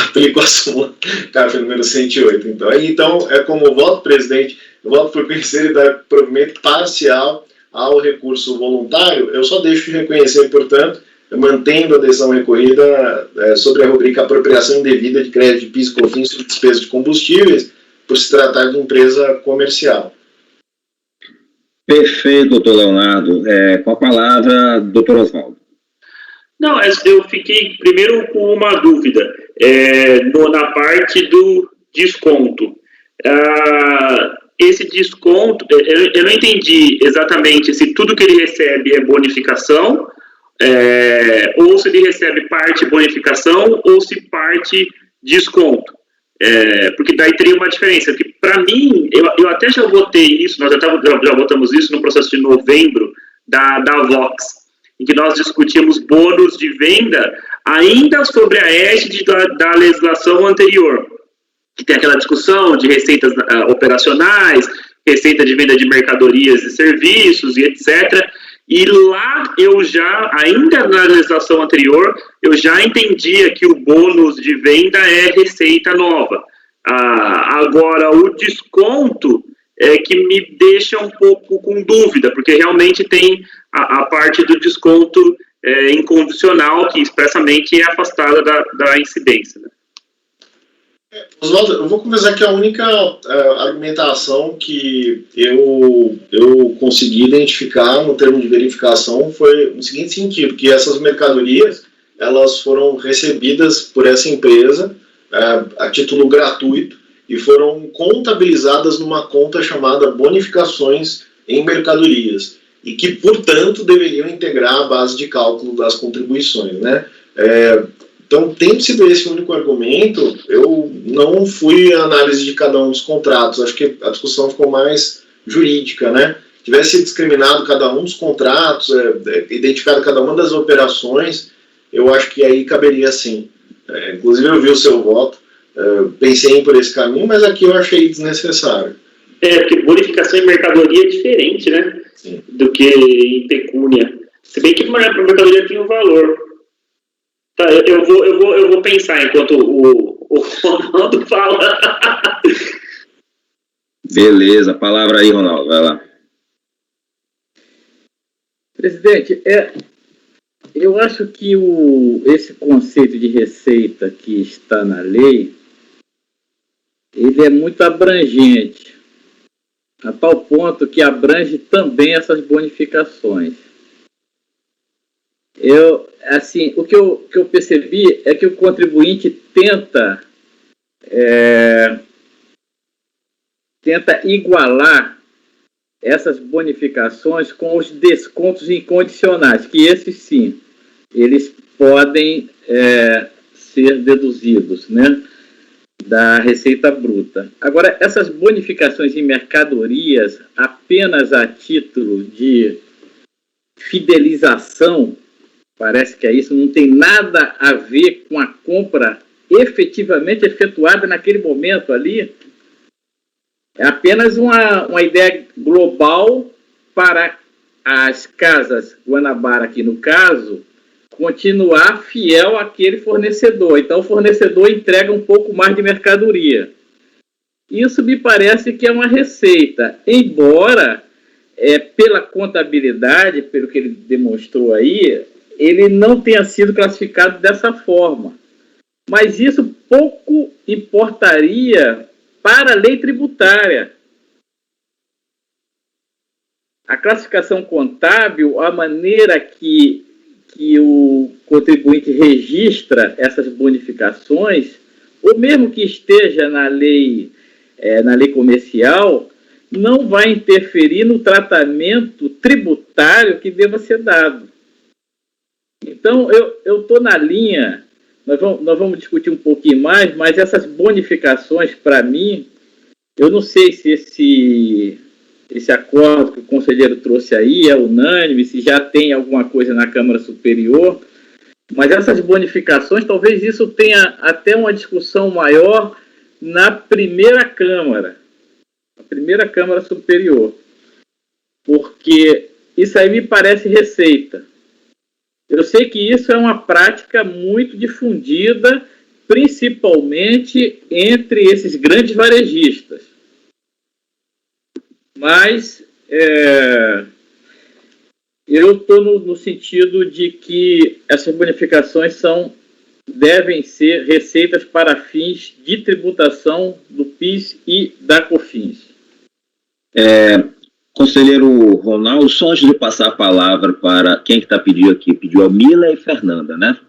aplico a súmula CARF número 108. Então, como voto, presidente, eu voto por conhecer e dar provimento parcial ao recurso voluntário. Eu só deixo de reconhecer, portanto, mantendo a decisão recorrida sobre a rubrica apropriação indevida de crédito de PIS e COFINS sobre despesas de combustíveis, por se tratar de empresa comercial. Perfeito, doutor Leonardo. Com a palavra, doutor Oswaldo. Não, eu fiquei primeiro com uma dúvida, na parte do desconto. Esse desconto, eu não entendi exatamente se tudo que ele recebe é bonificação, ou se ele recebe parte bonificação, ou se parte desconto. Porque daí teria uma diferença. Porque, para mim, eu até já votei isso, nós já votamos isso no processo de novembro da Vox, em que nós discutimos bônus de venda ainda sobre a égide da legislação anterior, que tem aquela discussão de receitas operacionais, receita de venda de mercadorias e serviços e etc. E lá ainda na legislação anterior, eu já entendia que o bônus de venda é receita nova. Agora, o desconto é que me deixa um pouco com dúvida, porque realmente tem a parte do desconto incondicional, que expressamente é afastada da incidência. Né? Oswaldo, eu vou confessar que a única argumentação que eu consegui identificar no termo de verificação foi no seguinte sentido, que essas mercadorias elas foram recebidas por essa empresa a título gratuito e foram contabilizadas numa conta chamada bonificações em mercadorias e que, portanto, deveriam integrar a base de cálculo das contribuições, né? Então, tendo sido esse o único argumento, eu não fui à análise de cada um dos contratos. Acho que a discussão ficou mais jurídica, né? Tivesse discriminado cada um dos contratos, identificado cada uma das operações, eu acho que aí caberia sim. Inclusive, eu vi o seu voto, pensei em por esse caminho, mas aqui eu achei desnecessário. Porque bonificação em mercadoria é diferente, né? Sim. Do que em pecúnia. Se bem que a mercadoria tem um valor. Tá, eu vou pensar enquanto o Ronaldo fala. Beleza, palavra aí, Ronaldo, vai lá. Presidente, eu acho que esse conceito de receita que está na lei, ele é muito abrangente, a tal ponto que abrange também essas bonificações. O que eu percebi é que o contribuinte tenta igualar essas bonificações com os descontos incondicionais, que esses sim, eles podem ser deduzidos, né, da receita bruta. Agora, essas bonificações em mercadorias, apenas a título de fidelização, parece que isso não tem nada a ver com a compra efetivamente efetuada naquele momento ali. É apenas uma ideia global para as casas Guanabara, aqui no caso, continuar fiel àquele fornecedor. Então, o fornecedor entrega um pouco mais de mercadoria. Isso me parece que é uma receita, embora, pela contabilidade, pelo que ele demonstrou aí, ele não tenha sido classificado dessa forma. Mas isso pouco importaria para a lei tributária. A classificação contábil, a maneira que o contribuinte registra essas bonificações, ou mesmo que esteja na lei comercial, não vai interferir no tratamento tributário que deva ser dado. Então, eu estou na linha, nós vamos discutir um pouquinho mais, mas essas bonificações, para mim, eu não sei se esse acordo que o conselheiro trouxe aí é unânime, se já tem alguma coisa na Câmara Superior, mas essas bonificações, talvez isso tenha até uma discussão maior na primeira Câmara Superior, porque isso aí me parece receita. Eu sei que isso é uma prática muito difundida, principalmente entre esses grandes varejistas. Mas eu estou no sentido de que essas bonificações devem ser receitas para fins de tributação do PIS e da COFINS. Conselheiro Ronaldo, só antes de passar a palavra para quem que está pedindo aqui, pediu a Mila e Fernanda, né?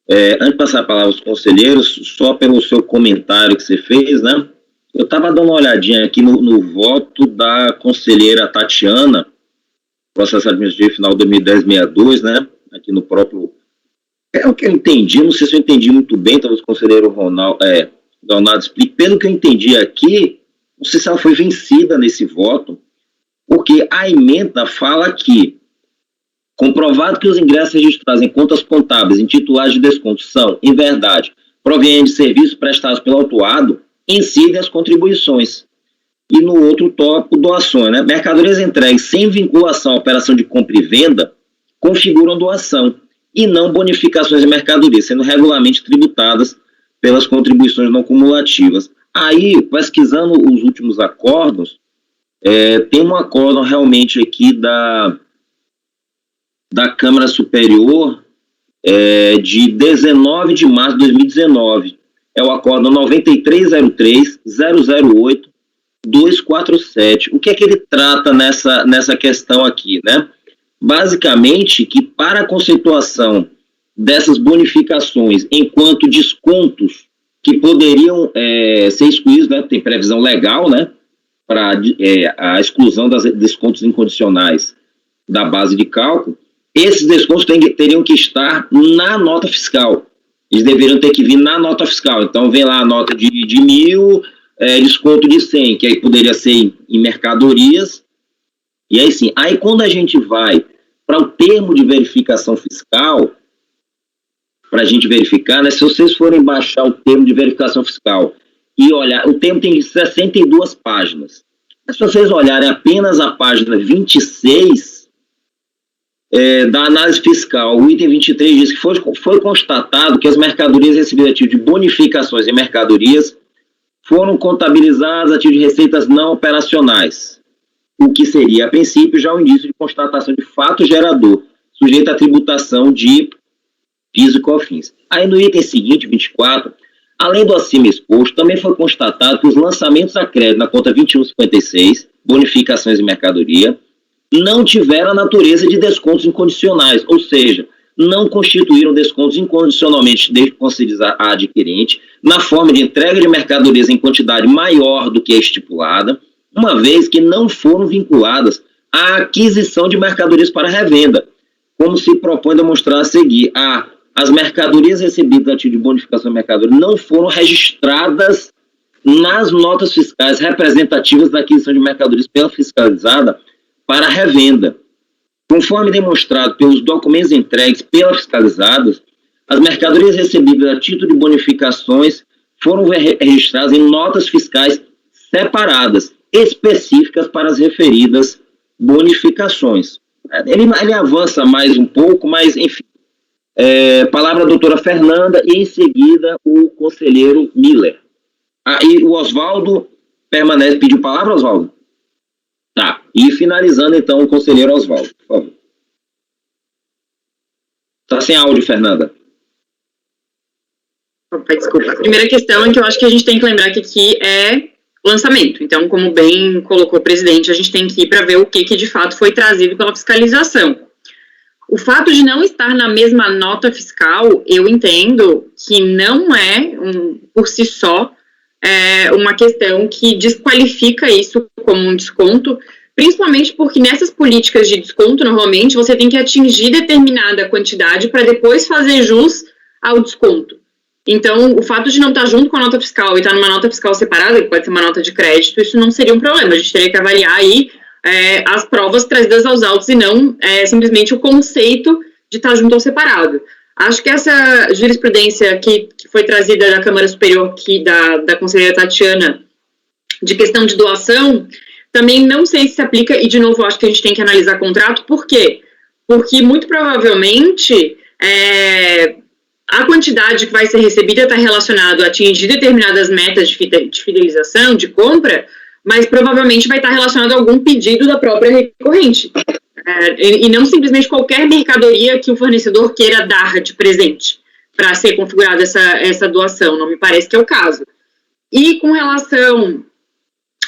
Antes de passar a palavra aos conselheiros, só pelo seu comentário que você fez, né? Eu estava dando uma olhadinha aqui no voto da conselheira Tatiana, processo administrativo final 2010-62, né? Aqui no próprio... É o que eu entendi, não sei se eu entendi muito bem, talvez o conselheiro Leonardo explique. Pelo que eu entendi aqui, não sei se ela foi vencida nesse voto, porque a emenda fala que, comprovado que os ingressos registrados em contas contábeis em titulares de desconto são, em verdade, provenientes de serviços prestados pelo autuado, incidem as contribuições. E no outro tópico, doações, né? Mercadorias entregues sem vinculação à operação de compra e venda configuram doação e não bonificações de mercadorias, sendo regularmente tributadas pelas contribuições não cumulativas. Aí, pesquisando os últimos acordos, tem um acórdão realmente aqui da Câmara Superior de 19 de março de 2019. É o acórdão 9303-008-247. O que é que ele trata nessa questão aqui, né? Basicamente, que para a conceituação dessas bonificações enquanto descontos que poderiam ser excluídos, né? Tem previsão legal, né? Para a exclusão dos descontos incondicionais da base de cálculo, esses descontos teriam que estar na nota fiscal. Eles deveriam ter que vir na nota fiscal. Então, vem lá a nota de 1.000, desconto de 100, que aí poderia ser em mercadorias. E aí sim, aí quando a gente vai para o termo de verificação fiscal, para a gente verificar, né, se vocês forem baixar o termo de verificação fiscal e olhar, o termo tem 62 páginas. Mas se vocês olharem apenas a página 26 da análise fiscal, o item 23 diz que foi constatado que as mercadorias recebidas a título de bonificações em mercadorias foram contabilizadas a título de receitas não operacionais. o que seria, a princípio, já um indício de constatação de fato gerador, sujeito à tributação de PIS e COFINS. Aí no item seguinte, 24, além do acima exposto, também foi constatado que os lançamentos a crédito na conta 2156, bonificações e mercadoria, não tiveram a natureza de descontos incondicionais, ou seja, não constituíram descontos incondicionalmente concedidos a adquirente, na forma de entrega de mercadorias em quantidade maior do que a estipulada, uma vez que não foram vinculadas à aquisição de mercadorias para revenda, como se propõe demonstrar a seguir. As mercadorias recebidas a título de bonificação de mercadoria não foram registradas nas notas fiscais representativas da aquisição de mercadorias pela fiscalizada para revenda. Conforme demonstrado pelos documentos entregues pelas fiscalizadas, as mercadorias recebidas a título de bonificações foram registradas em notas fiscais separadas, específicas para as referidas bonificações. Ele avança mais um pouco, mas, enfim. Palavra da doutora Fernanda e, em seguida, o conselheiro Miller. E o Oswaldo permanece. Pediu palavra, Oswaldo? Tá. E finalizando, então, o conselheiro Oswaldo, por favor. Está sem áudio, Fernanda. Opa, desculpa. A primeira questão é que eu acho que a gente tem que lembrar que aqui é lançamento. Então, como bem colocou o presidente, a gente tem que ir para ver o que de fato foi trazido pela fiscalização. O fato de não estar na mesma nota fiscal, eu entendo que não é, por si só, uma questão que desqualifica isso como um desconto, principalmente porque nessas políticas de desconto, normalmente, você tem que atingir determinada quantidade para depois fazer jus ao desconto. Então, o fato de não estar junto com a nota fiscal e estar numa nota fiscal separada, que pode ser uma nota de crédito, isso não seria um problema. A gente teria que avaliar aí as provas trazidas aos autos e não simplesmente o conceito de estar junto ou separado. Acho que essa jurisprudência que foi trazida da Câmara Superior, da conselheira Tatiana, de questão de doação, também não sei se aplica, e de novo acho que a gente tem que analisar contrato. Por quê? Porque muito provavelmente a quantidade que vai ser recebida está relacionada a atingir determinadas metas de fidelização, de compra, mas provavelmente vai estar relacionado a algum pedido da própria recorrente. E não simplesmente qualquer mercadoria que o fornecedor queira dar de presente para ser configurada essa doação. Não me parece que é o caso. E com relação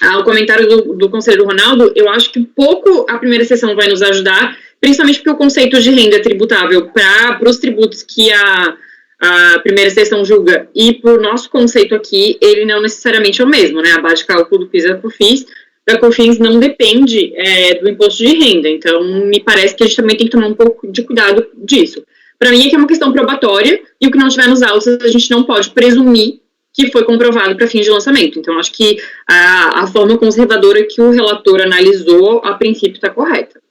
ao comentário do conselheiro Ronaldo, eu acho que pouco a primeira sessão vai nos ajudar, principalmente porque o conceito de renda tributável para os tributos que a primeira sessão julga, e por nosso conceito aqui, ele não necessariamente é o mesmo, né? A base de cálculo do PIS e da COFINS não depende do imposto de renda, então me parece que a gente também tem que tomar um pouco de cuidado disso. Para mim, aqui é uma questão probatória, e o que não tiver nos autos, a gente não pode presumir que foi comprovado para fins de lançamento. Então, acho que a forma conservadora que o relator analisou, a princípio, está correta.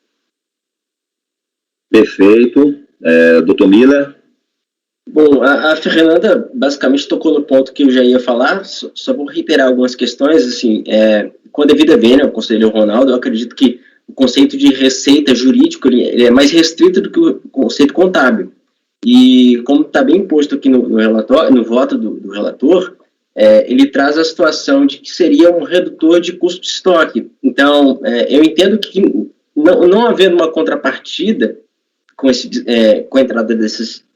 Perfeito. Doutor Miller? Bom, a Fernanda basicamente tocou no ponto que eu já ia falar, só vou reiterar algumas questões, assim, com a devida vênia, o conselheiro Ronaldo, eu acredito que o conceito de receita jurídico ele é mais restrito do que o conceito contábil, e como está bem posto aqui no relatório, no voto do relator, ele traz a situação de que seria um redutor de custo de estoque. Então, eu entendo que não havendo uma contrapartida com a entrada dessas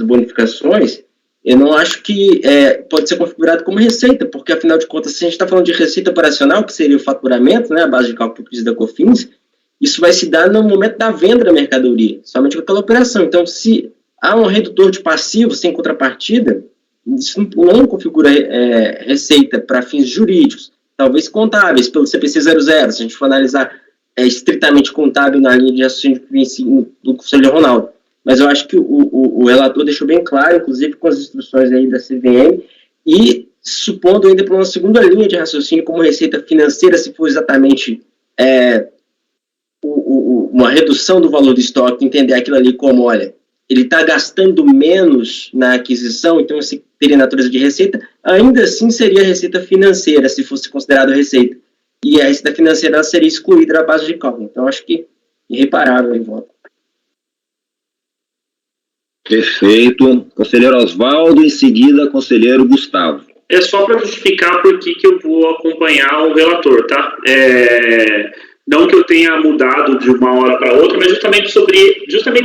bonificações, eu não acho que pode ser configurado como receita, porque, afinal de contas, se a gente está falando de receita operacional, que seria o faturamento, né, a base de cálculo da COFINS, isso vai se dar no momento da venda da mercadoria, somente com aquela operação. Então, se há um redutor de passivo sem contrapartida, isso não configura receita para fins jurídicos, talvez contábeis, pelo CPC 00, se a gente for analisar estritamente contábil na linha de raciocínio do conselheiro Ronaldo. Mas eu acho que o relator deixou bem claro, inclusive com as instruções aí da CVM, e supondo ainda para uma segunda linha de raciocínio como receita financeira, se for exatamente uma redução do valor do estoque, entender aquilo ali como, olha, ele está gastando menos na aquisição, então isso teria natureza de receita, ainda assim seria receita financeira, se fosse considerado receita. E a receita financeira seria excluída da base de cálculo. Então, acho que irreparável em volta. Perfeito. Conselheiro Oswaldo, em seguida, conselheiro Gustavo. É só para justificar por que eu vou acompanhar o relator, tá? não que eu tenha mudado de uma hora para outra, mas justamente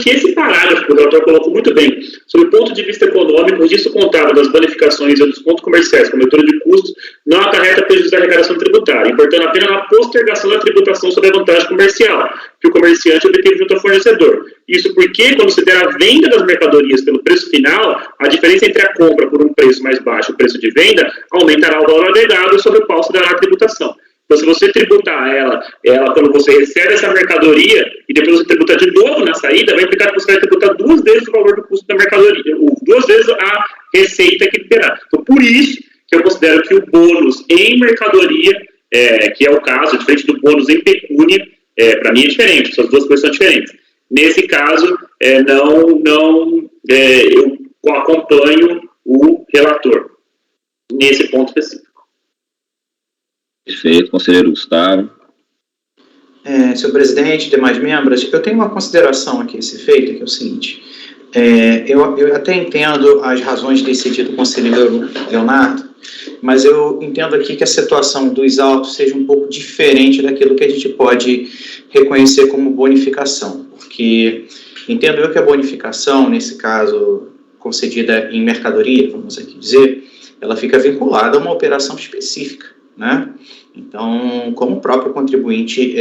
esse parágrafo que o relator colocou muito bem, sobre o ponto de vista econômico, o registro contábil das bonificações e dos pontos comerciais como leitura de custos não acarreta prejuízo da arrecadação tributária, importando apenas a postergação da tributação sobre a vantagem comercial que o comerciante obteve junto ao fornecedor. Isso porque, quando se der a venda das mercadorias pelo preço final, a diferença entre a compra por um preço mais baixo e o preço de venda aumentará o valor agregado sobre o qual se dará a tributação. Então, se você tributar ela quando você recebe essa mercadoria e depois você tributa de novo na saída, vai implicar que você vai tributar 2 vezes o valor do custo da mercadoria, 2 vezes a receita que terá. Então, por isso que eu considero que o bônus em mercadoria, que é o caso, diferente do bônus em pecúnia, para mim é diferente, essas duas coisas são diferentes. Nesse caso, eu acompanho o relator, nesse ponto específico. Perfeito, conselheiro Gustavo. Senhor presidente, demais membros, eu tenho uma consideração aqui a ser feita, que é o seguinte, eu até entendo as razões desse dito do conselheiro Leonardo, mas eu entendo aqui que a situação dos autos seja um pouco diferente daquilo que a gente pode reconhecer como bonificação, porque entendo eu que a bonificação, nesse caso, concedida em mercadoria, vamos aqui dizer, ela fica vinculada a uma operação específica, né? Então, como o próprio contribuinte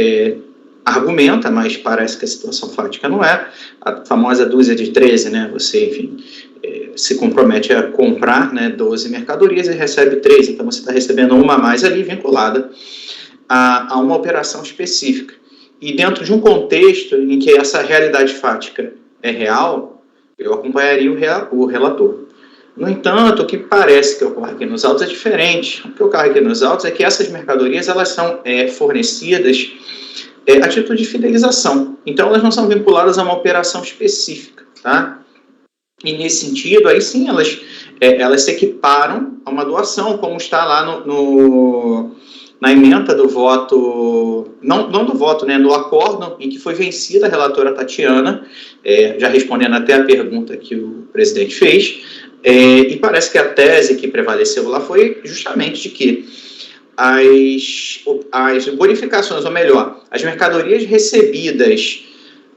argumenta, mas parece que a situação fática não é, a famosa dúzia de 13, né? Você, enfim, se compromete a comprar, né, 12 mercadorias e recebe 13, então você está recebendo uma a mais ali vinculada a uma operação específica. E dentro de um contexto em que essa realidade fática é real, eu acompanharia o relator. No entanto, o que parece que ocorre aqui nos autos é diferente. O que ocorre aqui nos autos é que essas mercadorias elas são fornecidas a título de fidelização. Então, elas não são vinculadas a uma operação específica, tá? E nesse sentido, aí sim, elas se equiparam a uma doação, como está lá na ementa do voto, não do voto, né, no acórdão em que foi vencida a relatora Tatiana, já respondendo até a pergunta que o presidente fez, e parece que a tese que prevaleceu lá foi justamente de que as bonificações, ou melhor, as mercadorias recebidas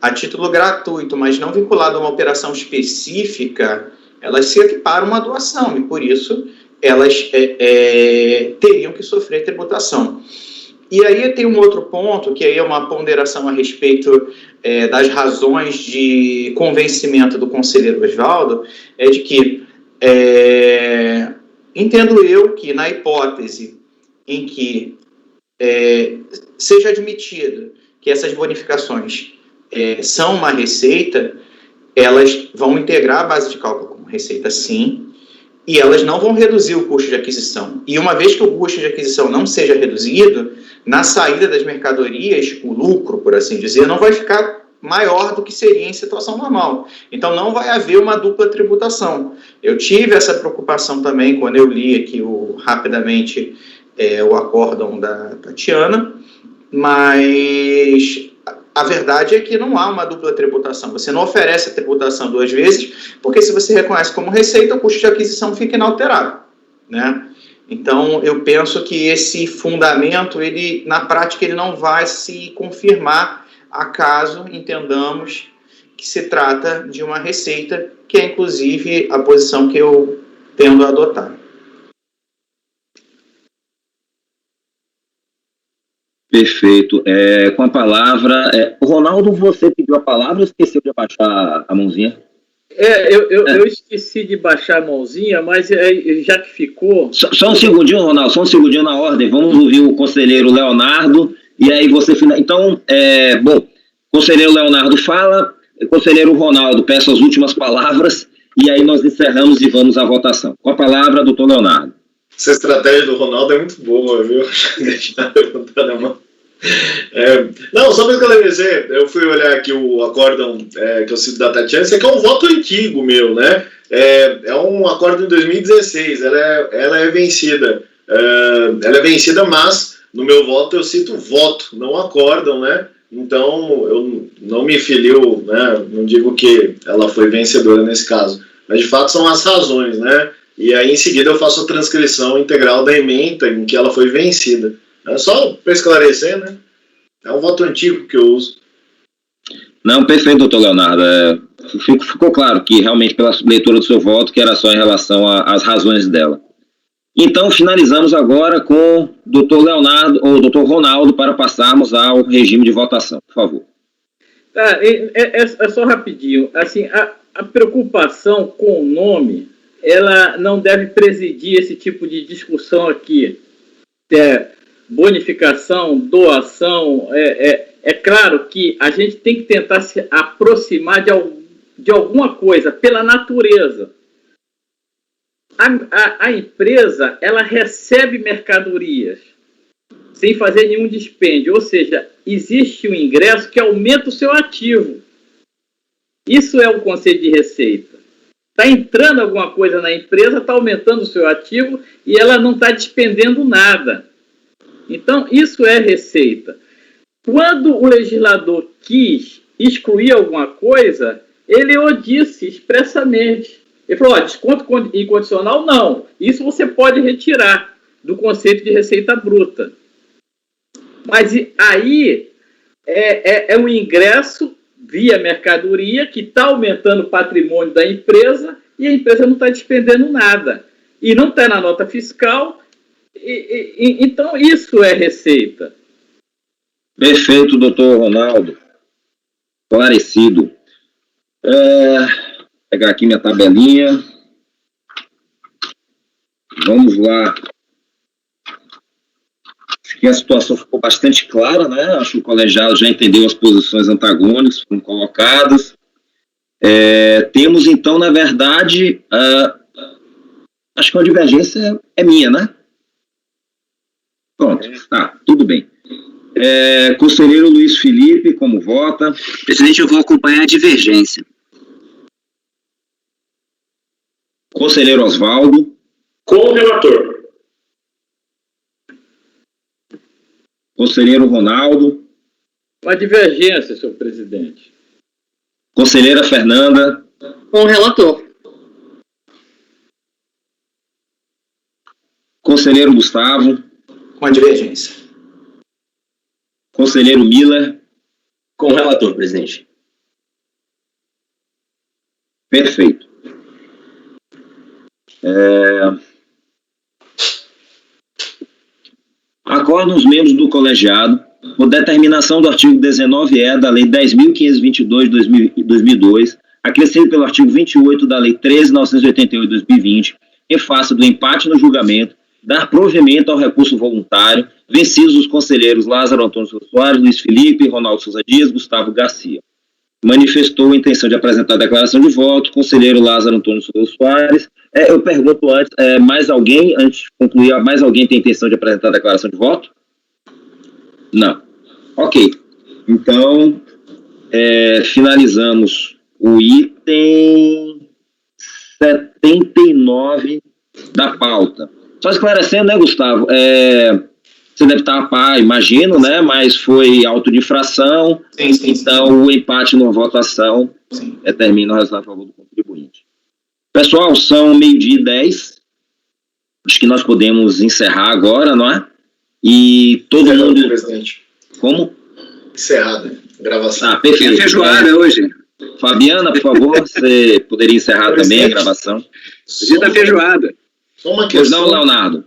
a título gratuito, mas não vinculado a uma operação específica, elas se equiparam a uma doação, e por isso elas teriam que sofrer tributação. E aí tem um outro ponto, que aí é uma ponderação a respeito das razões de convencimento do conselheiro Osvaldo, de que entendo eu que na hipótese em que seja admitido que essas bonificações são uma receita, elas vão integrar a base de cálculo como receita, sim, e elas não vão reduzir o custo de aquisição. E uma vez que o custo de aquisição não seja reduzido, na saída das mercadorias, o lucro, por assim dizer, não vai ficar maior do que seria em situação normal. Então, não vai haver uma dupla tributação. Eu tive essa preocupação também quando eu li aqui rapidamente o acórdão da Tatiana, mas a verdade é que não há uma dupla tributação. Você não oferece a tributação 2 vezes, porque se você reconhece como receita, o custo de aquisição fica inalterado, né? Então, eu penso que esse fundamento, na prática, ele não vai se confirmar acaso entendamos que se trata de uma receita, que é, inclusive, a posição que eu tendo a adotar. Perfeito. Com a palavra... Ronaldo, você pediu a palavra ou esqueceu de abaixar a mãozinha? Eu esqueci de baixar a mãozinha, mas já que ficou... Só um segundinho, Ronaldo, só um segundinho na ordem. Vamos ouvir o conselheiro Leonardo, e aí você... Então, conselheiro Leonardo fala, conselheiro Ronaldo peço as últimas palavras, e aí nós encerramos e vamos à votação. Com a palavra, doutor Leonardo. Essa estratégia do Ronaldo é muito boa, viu? Deixar levantando a mão. Não, só para esclarecer, eu fui olhar aqui o acórdão que eu cito da Tatiana, esse aqui é um voto antigo meu, né? É um acórdão de 2016, ela é vencida. Ela é vencida, mas no meu voto eu cito voto, não acórdão, né? Então eu não me filio, né? Não digo que ela foi vencedora nesse caso, mas de fato são as razões, né? E aí, em seguida, eu faço a transcrição integral da ementa em que ela foi vencida. Só para esclarecer, né? É um voto antigo que eu uso. Não, perfeito, doutor Leonardo. Ficou claro que realmente pela leitura do seu voto que era só em relação às razões dela. Então, finalizamos agora com o doutor Leonardo, ou doutor Ronaldo, para passarmos ao regime de votação, por favor. É só rapidinho. Assim, a preocupação com o nome, ela não deve presidir esse tipo de discussão aqui. Bonificação, doação, é claro que a gente tem que tentar se aproximar de alguma coisa, pela natureza. A empresa, ela recebe mercadorias sem fazer nenhum dispêndio, ou seja, existe um ingresso que aumenta o seu ativo. Isso é o conceito de receita. Está entrando alguma coisa na empresa, está aumentando o seu ativo e ela não está despendendo nada. Então, isso é receita. Quando o legislador quis excluir alguma coisa, ele o disse expressamente. Ele falou, desconto incondicional, não. Isso você pode retirar do conceito de receita bruta. Mas aí é um ingresso via mercadoria que está aumentando o patrimônio da empresa e a empresa não está despendendo nada. E não está na nota fiscal. Então, isso é receita. Perfeito, doutor Ronaldo. Esclarecido. Pegar aqui minha tabelinha. Vamos lá. Acho que a situação ficou bastante clara, né? Acho que o colegiado já entendeu as posições antagônicas que foram colocadas. Temos, então, na verdade, acho que a divergência é minha, né? Pronto, tá, tudo bem. Conselheiro Luiz Felipe, como vota? Presidente, eu vou acompanhar a divergência. Conselheiro Oswaldo? Com o relator. Conselheiro Ronaldo? Uma divergência, senhor presidente. Conselheira Fernanda? Com o relator. Conselheiro Gustavo? Com a divergência. Conselheiro Miller? Com o relator, presidente. Perfeito. Acordam os membros do colegiado, por determinação do artigo 19-E da Lei 10.522 de 2002, acrescido pelo artigo 28 da Lei 13.988 de 2020, em face do empate no julgamento, dar provimento ao recurso voluntário, vencidos os conselheiros Lázaro Antônio Soares, Luiz Felipe, Ronaldo Souza Dias, Gustavo Garcia. Manifestou a intenção de apresentar a declaração de voto, conselheiro Lázaro Antônio Souza Soares. Eu pergunto antes, mais alguém, antes de concluir, mais alguém tem intenção de apresentar a declaração de voto? Não. Ok. Então, finalizamos o item 79 da pauta. Só esclarecendo, né, Gustavo? Você deve estar a par, imagino, né? Mas foi auto de infração. Sim. Então, o empate na votação determina o resultado a favor do contribuinte. Pessoal, são 12h10. Acho que nós podemos encerrar agora, não é? E todo mundo... Presidente. Como? Encerrada. Gravação. Perfeito. Tem feijoada hoje. Fabiana, por favor, você poderia encerrar também a gravação. Dia da feijoada. Só uma Pois questão. não, Leonardo.